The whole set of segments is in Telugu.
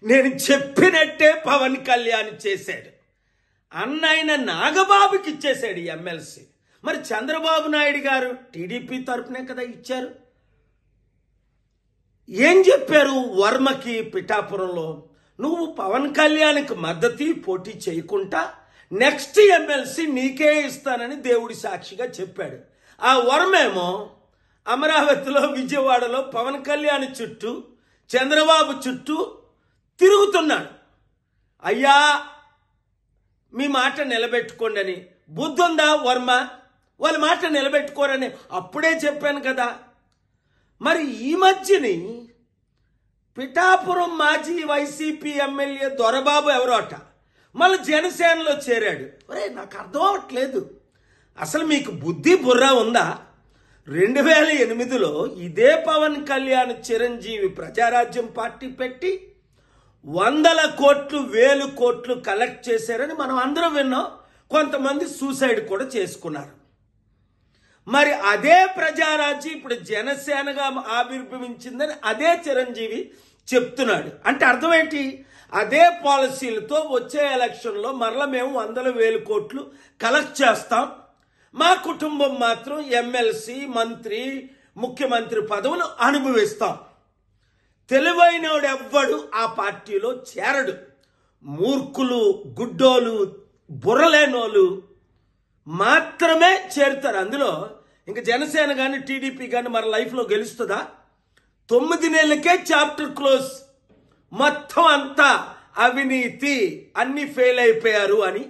నేను చెప్పినట్టే పవన్ కళ్యాణ్ చేశాడు. అన్నైన నాగబాబుకి ఇచ్చేశాడు ఎమ్మెల్సీ. మరి చంద్రబాబు నాయుడు గారు టీడీపీ తరపునే కదా ఇచ్చారు. ఏం చెప్పారు వర్మకి పిఠాపురంలో? నువ్వు పవన్ కళ్యాణ్కి మద్దతు పోటీ చేయకుండా నెక్స్ట్ ఎమ్మెల్సీ నీకే ఇస్తానని దేవుడి సాక్షిగా చెప్పాడు. ఆ వర్మేమో అమరావతిలో, విజయవాడలో పవన్ కళ్యాణ్ చుట్టూ, చంద్రబాబు చుట్టూ తిరుగుతున్నాడు. అయ్యా మీ మాట నిలబెట్టుకోండి అని. బుద్ధుందా వర్మ? వాళ్ళ మాట నిలబెట్టుకోరని అప్పుడే చెప్పాను కదా. మరి ఈ మధ్యని పిఠాపురం మాజీ వైసీపీ ఎమ్మెల్యే దొరబాబు ఎవరోట మళ్ళీ జనసేనలో చేరాడు. ఒరే నాకు అర్థం అవ్వట్లేదు, అసలు మీకు బుద్ధి బుర్ర ఉందా? 2008లో ఇదే పవన్ కళ్యాణ్ చిరంజీవి ప్రజారాజ్యం పార్టీ పెట్టి 100 కోట్లు 1000 కోట్లు కలెక్ట్ చేశారని మనం అందరం విన్నాం. కొంతమంది సూసైడ్ కూడా చేసుకున్నారు. మరి అదే ప్రజారాజ్యం ఇప్పుడు జనసేనగా ఆవిర్భవించిందని అదే చిరంజీవి చెప్తున్నాడు. అంటే అర్థం ఏంటి? అదే పాలసీలతో వచ్చే ఎలక్షన్లో మరలా మేము 100,000 కోట్లు కలెక్ట్ చేస్తాం, మా కుటుంబం మాత్రం ఎమ్మెల్సీ, మంత్రి, ముఖ్యమంత్రి పదవులు అనుభవిస్తాం. తెలివైనోడు ఎవ్వడు ఆ పార్టీలో చేరడు. మూర్ఖులు, గుడ్డోలు, బుర్రలేనోళ్ళు మాత్రమే చేరుతారు అందులో. ఇంకా జనసేన కానీ టీడీపీ కానీ మన లైఫ్లో గెలుస్తుందా? 9 నెలలకే చాప్టర్ క్లోజ్. మొత్తం అంతా అవినీతి, అన్ని ఫెయిల్ అయిపోయారు అని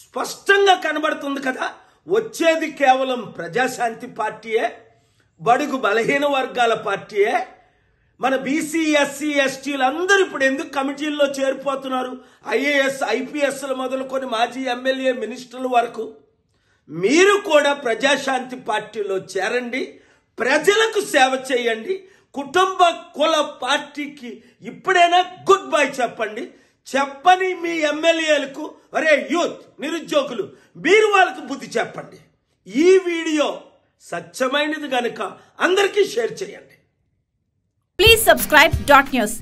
స్పష్టంగా కనబడుతుంది కదా. వచ్చేది కేవలం ప్రజాశాంతి పార్టీయే, బడుగు బలహీన వర్గాల పార్టీయే. మన బీసీ, ఎస్సీ, ఎస్టీలు అందరూ ఇప్పుడు ఎందుకు కమిటీల్లో చేరిపోతున్నారు? ఐఏఎస్, ఐపీఎస్లు మొదలుకొని మాజీ ఎమ్మెల్యే, మినిస్టర్ల వరకు. మీరు కూడా ప్రజాశాంతి పార్టీలో చేరండి, ప్రజలకు సేవ చేయండి. కుటుంబ కుల పార్టీకి ఇప్పుడైనా గుడ్ బై చెప్పండి. చెప్పని మీ ఎమ్మెల్యేలకు, అరే యూత్, నిరుద్యోగులు, మీరు వాళ్ళకు బుద్ధి చెప్పండి. ఈ వీడియో సత్యమైనది గనుక అందరికీ షేర్ చేయండి. Please subscribe .news.